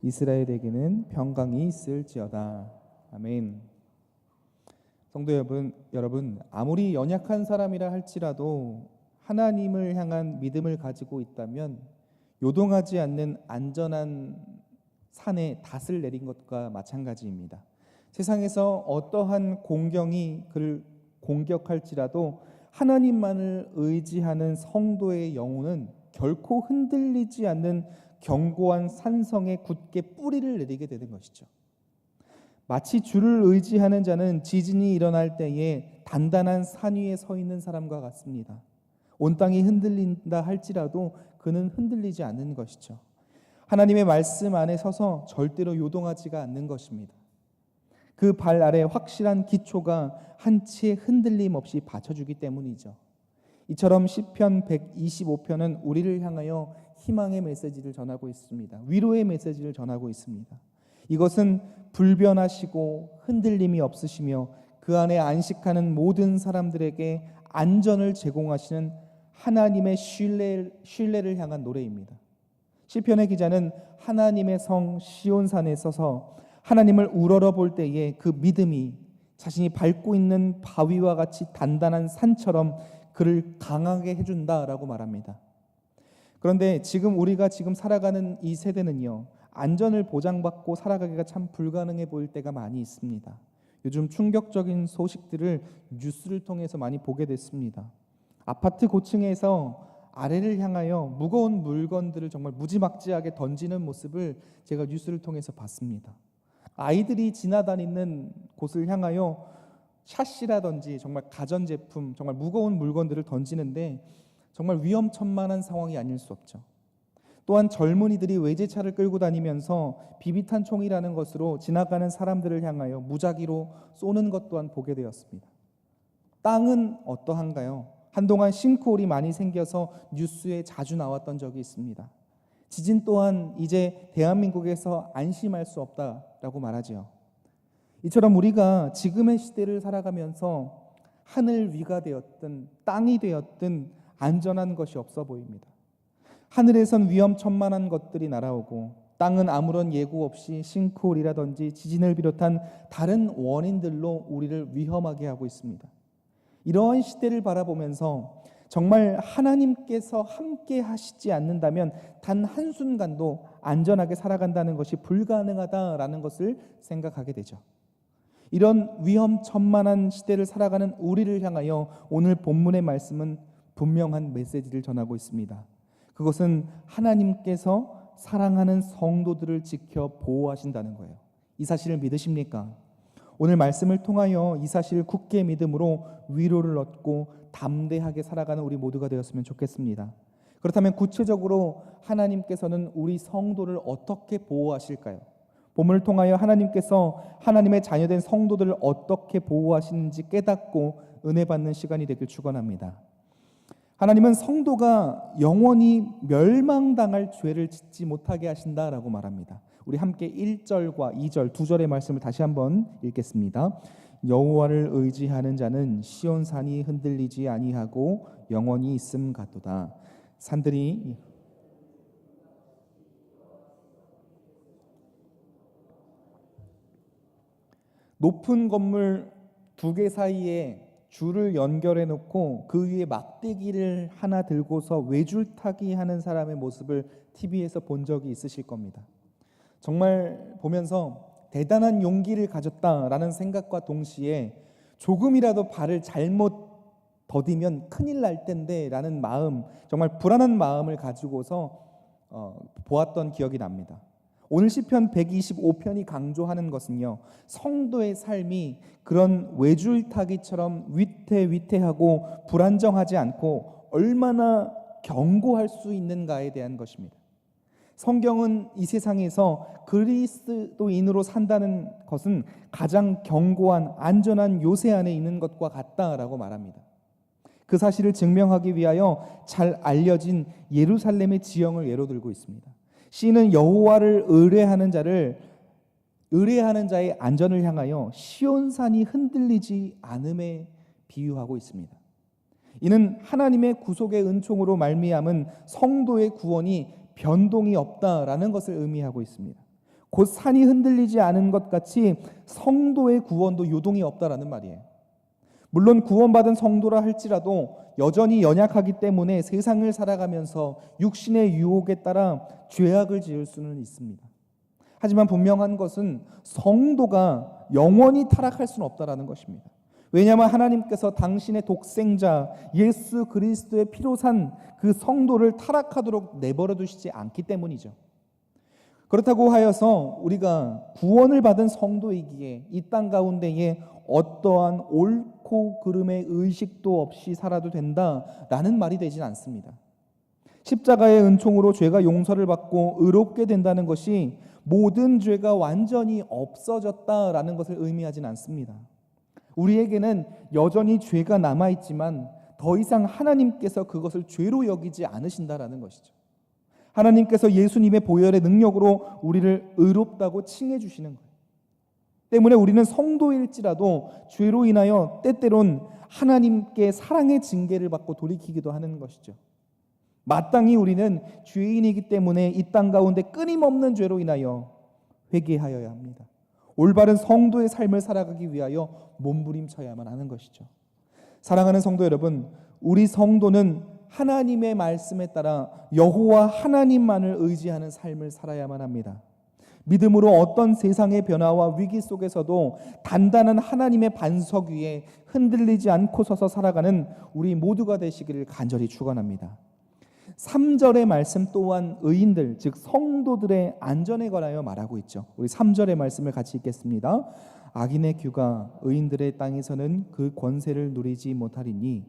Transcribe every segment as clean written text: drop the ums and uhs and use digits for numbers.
이스라엘에게는 평강이 있을지어다. 아멘. 성도 여러분, 아무리 연약한 사람이라 할지라도 하나님을 향한 믿음을 가지고 있다면 요동하지 않는 안전한 산에 닷을 내린 것과 마찬가지입니다. 세상에서 어떠한 공경이 그를 공격할지라도 하나님만을 의지하는 성도의 영혼은 결코 흔들리지 않는 견고한 산성에 굳게 뿌리를 내리게 되는 것이죠. 마치 주를 의지하는 자는 지진이 일어날 때에 단단한 산 위에 서 있는 사람과 같습니다. 온 땅이 흔들린다 할지라도 그는 흔들리지 않는 것이죠. 하나님의 말씀 안에 서서 절대로 요동하지가 않는 것입니다. 그 발 아래 확실한 기초가 한치의 흔들림 없이 받쳐주기 때문이죠. 이처럼 시편 125편은 우리를 향하여 희망의 메시지를 전하고 있습니다. 위로의 메시지를 전하고 있습니다. 이것은 불변하시고 흔들림이 없으시며 그 안에 안식하는 모든 사람들에게 안전을 제공하시는 하나님의 신뢰를 향한 노래입니다. 시편의 기자는 하나님의 성 시온산에 서서 하나님을 우러러 볼 때에 그 믿음이 자신이 밟고 있는 바위와 같이 단단한 산처럼 그를 강하게 해준다라고 말합니다. 그런데 우리가 살아가는 이 세대는요, 안전을 보장받고 살아가기가 참 불가능해 보일 때가 많이 있습니다. 요즘 충격적인 소식들을 뉴스를 통해서 많이 보게 됐습니다. 아파트 고층에서 아래를 향하여 무거운 물건들을 정말 무지막지하게 던지는 모습을 제가 뉴스를 통해서 봤습니다. 아이들이 지나다니는 곳을 향하여 샷시라든지 정말 가전제품, 정말 무거운 물건들을 던지는데 정말 위험천만한 상황이 아닐 수 없죠. 또한 젊은이들이 외제차를 끌고 다니면서 비비탄 총이라는 것으로 지나가는 사람들을 향하여 무작위로 쏘는 것 또한 보게 되었습니다. 땅은 어떠한가요? 한동안 싱크홀이 많이 생겨서 뉴스에 자주 나왔던 적이 있습니다. 지진 또한 이제 대한민국에서 안심할 수 없다라고 말하지요. 이처럼 우리가 지금의 시대를 살아가면서 하늘 위가 되었든 땅이 되었든 안전한 것이 없어 보입니다. 하늘에선 위험천만한 것들이 날아오고 땅은 아무런 예고 없이 싱크홀이라든지 지진을 비롯한 다른 원인들로 우리를 위험하게 하고 있습니다. 이러한 시대를 바라보면서 정말 하나님께서 함께 하시지 않는다면 단 한순간도 안전하게 살아간다는 것이 불가능하다라는 것을 생각하게 되죠. 이런 위험천만한 시대를 살아가는 우리를 향하여 오늘 본문의 말씀은 분명한 메시지를 전하고 있습니다. 그것은 하나님께서 사랑하는 성도들을 지켜 보호하신다는 거예요. 이 사실을 믿으십니까? 오늘 말씀을 통하여 이 사실을 굳게 믿음으로 위로를 얻고 담대하게 살아가는 우리 모두가 되었으면 좋겠습니다. 그렇다면 구체적으로 하나님께서는 우리 성도를 어떻게 보호하실까요? 본문을 통하여 하나님께서 하나님의 자녀된 성도들을 어떻게 보호하시는지 깨닫고 은혜 받는 시간이 되길 축원합니다. 하나님은 성도가 영원히 멸망당할 죄를 짓지 못하게 하신다라고 말합니다. 우리 함께 1절과 2절 두 절의 말씀을 다시 한번 읽겠습니다. 여호와를 의지하는 자는 시온산이 흔들리지 아니하고 영원히 있음 같도다. 산들이 높은 건물 두 개 사이에 줄을 연결해 놓고 그 위에 막대기를 하나 들고서 외줄타기 하는 사람의 모습을 TV에서 본 적이 있으실 겁니다. 정말 보면서 대단한 용기를 가졌다라는 생각과 동시에 조금이라도 발을 잘못 더디면 큰일 날 텐데 라는 마음, 정말 불안한 마음을 가지고서 보았던 기억이 납니다. 오늘 시편 125편이 강조하는 것은요, 성도의 삶이 그런 외줄타기처럼 위태위태하고 불안정하지 않고 얼마나 견고할 수 있는가에 대한 것입니다. 성경은 이 세상에서 그리스도인으로 산다는 것은 가장 견고한 안전한 요새 안에 있는 것과 같다라고 말합니다. 그 사실을 증명하기 위하여 잘 알려진 예루살렘의 지형을 예로 들고 있습니다. 시인은 여호와를 의뢰하는 자의 안전을 향하여 시온산이 흔들리지 않음에 비유하고 있습니다. 이는 하나님의 구속의 은총으로 말미암은 성도의 구원이 변동이 없다라는 것을 의미하고 있습니다. 곧 산이 흔들리지 않은 것 같이 성도의 구원도 요동이 없다라는 말이에요. 물론 구원받은 성도라 할지라도 여전히 연약하기 때문에 세상을 살아가면서 육신의 유혹에 따라 죄악을 지을 수는 있습니다. 하지만 분명한 것은 성도가 영원히 타락할 수는 없다라는 것입니다. 왜냐하면 하나님께서 당신의 독생자 예수 그리스도의 피로 산 그 성도를 타락하도록 내버려 두시지 않기 때문이죠. 그렇다고 하여서 우리가 구원을 받은 성도이기에 이 땅 가운데에 어떠한 옳고 그름의 의식도 없이 살아도 된다라는 말이 되진 않습니다. 십자가의 은총으로 죄가 용서를 받고 의롭게 된다는 것이 모든 죄가 완전히 없어졌다라는 것을 의미하진 않습니다. 우리에게는 여전히 죄가 남아있지만 더 이상 하나님께서 그것을 죄로 여기지 않으신다라는 것이죠. 하나님께서 예수님의 보혈의 능력으로 우리를 의롭다고 칭해 주시는 거예요. 때문에 우리는 성도일지라도 죄로 인하여 때때론 하나님께 사랑의 징계를 받고 돌이키기도 하는 것이죠. 마땅히 우리는 죄인이기 때문에 이 땅 가운데 끊임없는 죄로 인하여 회개하여야 합니다. 올바른 성도의 삶을 살아가기 위하여 몸부림쳐야만 하는 것이죠. 사랑하는 성도 여러분, 우리 성도는 하나님의 말씀에 따라 여호와 하나님만을 의지하는 삶을 살아야만 합니다. 믿음으로 어떤 세상의 변화와 위기 속에서도 단단한 하나님의 반석 위에 흔들리지 않고 서서 살아가는 우리 모두가 되시기를 간절히 축원합니다. 3절의 말씀 또한 의인들, 즉 성도들의 안전에 관하여 말하고 있죠. 우리 3절의 말씀을 같이 읽겠습니다. 악인의 규가 의인들의 땅에서는 그 권세를 누리지 못하리니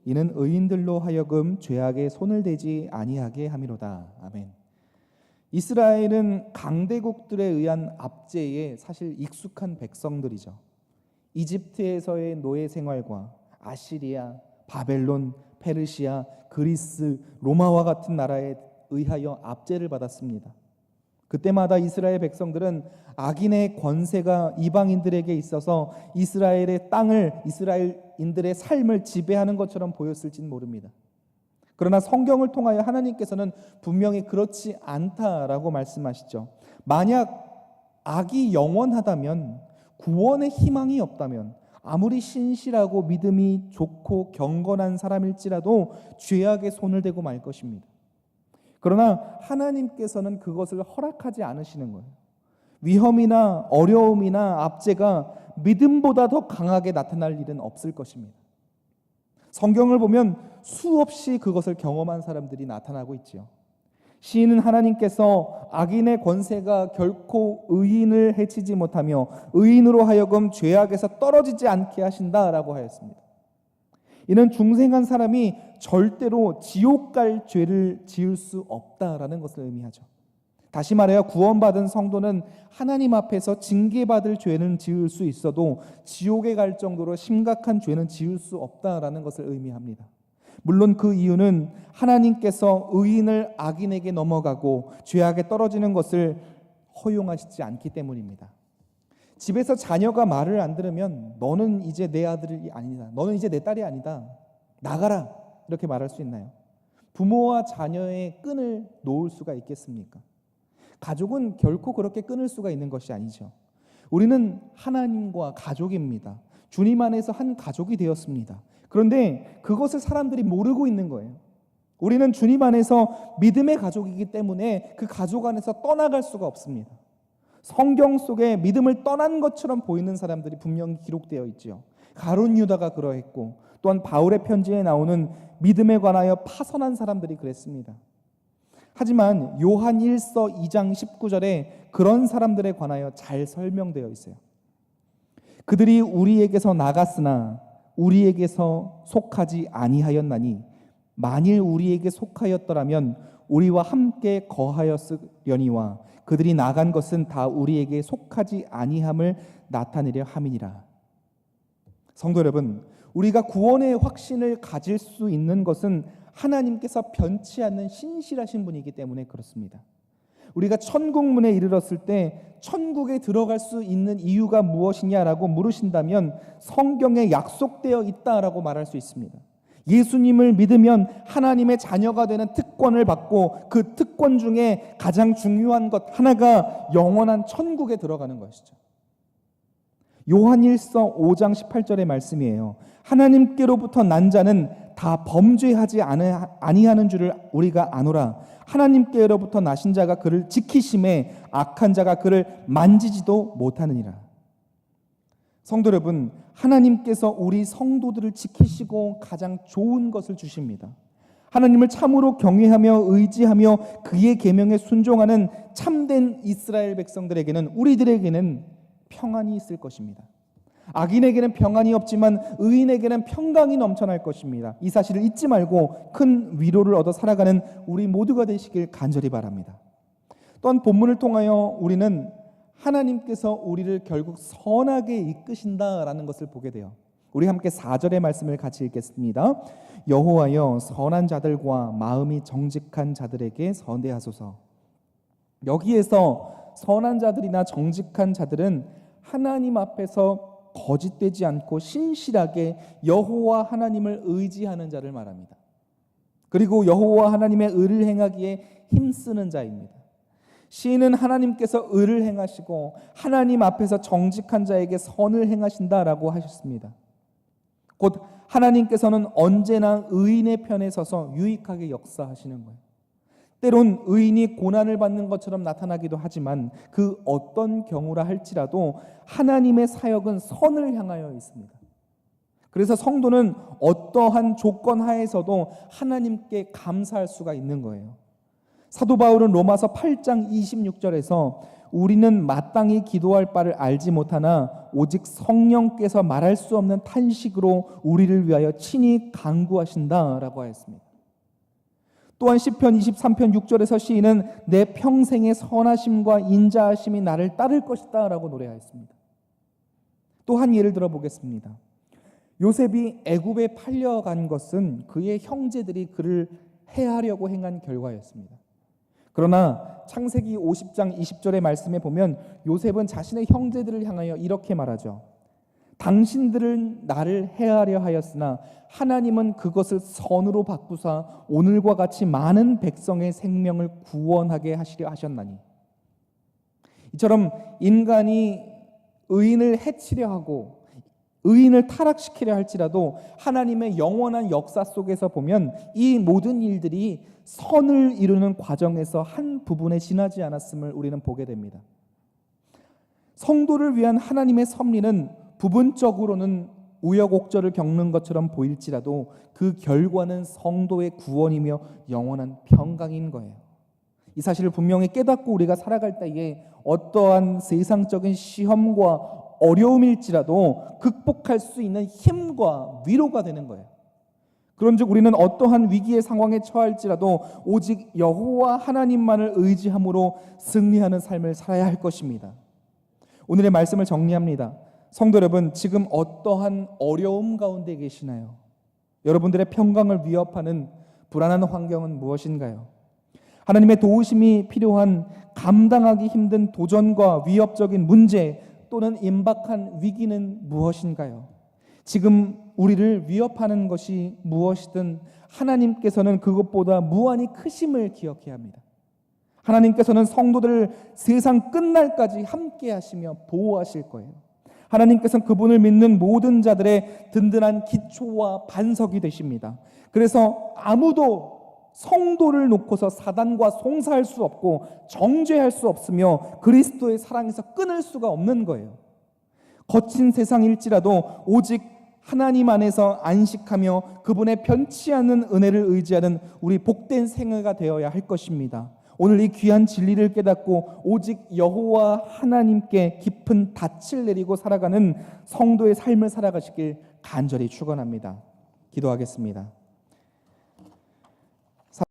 이는 의인들로 하여금 죄악에 손을 대지 아니하게 함이로다. 아멘. 이스라엘은 강대국들에 의한 압제에 사실 익숙한 백성들이죠. 이집트에서의 노예 생활과 아시리아, 바벨론, 페르시아, 그리스, 로마와 같은 나라에 의하여 압제를 받았습니다. 그때마다 이스라엘 백성들은 악인의 권세가 이방인들에게 있어서 이스라엘의 땅을, 이스라엘인들의 삶을 지배하는 것처럼 보였을지는 모릅니다. 그러나 성경을 통하여 하나님께서는 분명히 그렇지 않다라고 말씀하시죠. 만약 악이 영원하다면, 구원의 희망이 없다면, 아무리 신실하고 믿음이 좋고 경건한 사람일지라도 죄악에 손을 대고 말 것입니다. 그러나 하나님께서는 그것을 허락하지 않으시는 거예요. 위험이나 어려움이나 압제가 믿음보다 더 강하게 나타날 일은 없을 것입니다. 성경을 보면 수없이 그것을 경험한 사람들이 나타나고 있지요. 시인은 하나님께서 악인의 권세가 결코 의인을 해치지 못하며 의인으로 하여금 죄악에서 떨어지지 않게 하신다라고 하였습니다. 이는 중생한 사람이 절대로 지옥 갈 죄를 지을 수 없다라는 것을 의미하죠. 다시 말하여 구원받은 성도는 하나님 앞에서 징계받을 죄는 지을 수 있어도 지옥에 갈 정도로 심각한 죄는 지을 수 없다라는 것을 의미합니다. 물론 그 이유는 하나님께서 의인을 악인에게 넘어가고 죄악에 떨어지는 것을 허용하시지 않기 때문입니다. 집에서 자녀가 말을 안 들으면 너는 이제 내 아들이 아니다, 너는 이제 내 딸이 아니다, 나가라, 이렇게 말할 수 있나요? 부모와 자녀의 끈을 놓을 수가 있겠습니까? 가족은 결코 그렇게 끊을 수가 있는 것이 아니죠. 우리는 하나님과 가족입니다. 주님 안에서 한 가족이 되었습니다. 그런데 그것을 사람들이 모르고 있는 거예요. 우리는 주님 안에서 믿음의 가족이기 때문에 그 가족 안에서 떠나갈 수가 없습니다. 성경 속에 믿음을 떠난 것처럼 보이는 사람들이 분명히 기록되어 있지요. 가룟 유다가 그러했고, 또한 바울의 편지에 나오는 믿음에 관하여 파선한 사람들이 그랬습니다. 하지만 요한 1서 2장 19절에 그런 사람들에 관하여 잘 설명되어 있어요. 그들이 우리에게서 나갔으나 우리에게서 속하지 아니하였나니 만일 우리에게 속하였더라면 우리와 함께 거하였으려니와 그들이 나간 것은 다 우리에게 속하지 아니함을 나타내려 함이니라. 성도 여러분, 우리가 구원의 확신을 가질 수 있는 것은 하나님께서 변치 않는 신실하신 분이기 때문에 그렇습니다. 우리가 천국문에 이르렀을 때 천국에 들어갈 수 있는 이유가 무엇이냐라고 물으신다면 성경에 약속되어 있다라고 말할 수 있습니다. 예수님을 믿으면 하나님의 자녀가 되는 특권을 받고 그 특권 중에 가장 중요한 것 하나가 영원한 천국에 들어가는 것이죠. 요한일서 5장 18절의 말씀이에요. 하나님께로부터 난 자는 다 범죄하지 아니하는 줄을 우리가 아노라. 하나님께로부터 나신 자가 그를 지키심에 악한 자가 그를 만지지도 못하느니라. 성도 여러분, 하나님께서 우리 성도들을 지키시고 가장 좋은 것을 주십니다. 하나님을 참으로 경외하며 의지하며 그의 계명에 순종하는 참된 이스라엘 백성들에게는, 우리들에게는 평안이 있을 것입니다. 악인에게는 평안이 없지만 의인에게는 평강이 넘쳐날 것입니다. 이 사실을 잊지 말고 큰 위로를 얻어 살아가는 우리 모두가 되시길 간절히 바랍니다. 또한 본문을 통하여 우리는 하나님께서 우리를 결국 선하게 이끄신다라는 것을 보게 돼요. 우리 함께 4절의 말씀을 같이 읽겠습니다. 여호와여, 선한 자들과 마음이 정직한 자들에게 선대하소서. 여기에서 선한 자들이나 정직한 자들은 하나님 앞에서 거짓되지 않고 신실하게 여호와 하나님을 의지하는 자를 말합니다. 그리고 여호와 하나님의 의를 행하기에 힘쓰는 자입니다. 시인은 하나님께서 의를 행하시고 하나님 앞에서 정직한 자에게 선을 행하신다라고 하셨습니다. 곧 하나님께서는 언제나 의인의 편에 서서 유익하게 역사하시는 거예요. 때론 의인이 고난을 받는 것처럼 나타나기도 하지만 그 어떤 경우라 할지라도 하나님의 사역은 선을 향하여 있습니다. 그래서 성도는 어떠한 조건 하에서도 하나님께 감사할 수가 있는 거예요. 사도 바울은 로마서 8장 26절에서 우리는 마땅히 기도할 바를 알지 못하나 오직 성령께서 말할 수 없는 탄식으로 우리를 위하여 친히 간구하신다라고 하였습니다. 또한 시편 23편 6절에서 시인은 내 평생의 선하심과 인자하심이 나를 따를 것이다 라고 노래하였습니다. 또 한 예를 들어보겠습니다. 요셉이 애굽에 팔려간 것은 그의 형제들이 그를 해하려고 행한 결과였습니다. 그러나 창세기 50장 20절의 말씀에 보면 요셉은 자신의 형제들을 향하여 이렇게 말하죠. 당신들은 나를 해하려 하였으나 하나님은 그것을 선으로 바꾸사 오늘과 같이 많은 백성의 생명을 구원하게 하시려 하셨나니. 이처럼 인간이 의인을 해치려 하고 의인을 타락시키려 할지라도 하나님의 영원한 역사 속에서 보면 이 모든 일들이 선을 이루는 과정에서 한 부분에 지나지 않았음을 우리는 보게 됩니다. 성도를 위한 하나님의 섭리는 부분적으로는 우여곡절을 겪는 것처럼 보일지라도 그 결과는 성도의 구원이며 영원한 평강인 거예요. 이 사실을 분명히 깨닫고 우리가 살아갈 때에 어떠한 세상적인 시험과 어려움일지라도 극복할 수 있는 힘과 위로가 되는 거예요. 그런즉 우리는 어떠한 위기의 상황에 처할지라도 오직 여호와 하나님만을 의지함으로 승리하는 삶을 살아야 할 것입니다. 오늘의 말씀을 정리합니다. 성도 여러분, 지금 어떠한 어려움 가운데 계시나요? 여러분들의 평강을 위협하는 불안한 환경은 무엇인가요? 하나님의 도우심이 필요한 감당하기 힘든 도전과 위협적인 문제 또는 임박한 위기는 무엇인가요? 지금 우리를 위협하는 것이 무엇이든 하나님께서는 그것보다 무한히 크심을 기억해야 합니다. 하나님께서는 성도들을 세상 끝날까지 함께 하시며 보호하실 거예요. 하나님께서는 그분을 믿는 모든 자들의 든든한 기초와 반석이 되십니다. 그래서 아무도 성도를 놓고서 사단과 송사할 수 없고 정죄할 수 없으며 그리스도의 사랑에서 끊을 수가 없는 거예요. 거친 세상일지라도 오직 하나님 안에서 안식하며 그분의 변치 않는 은혜를 의지하는 우리 복된 생애가 되어야 할 것입니다. 오늘 이 귀한 진리를 깨닫고 오직 여호와 하나님께 깊은 닻을 내리고 살아가는 성도의 삶을 살아가시길 간절히 축원합니다. 기도하겠습니다.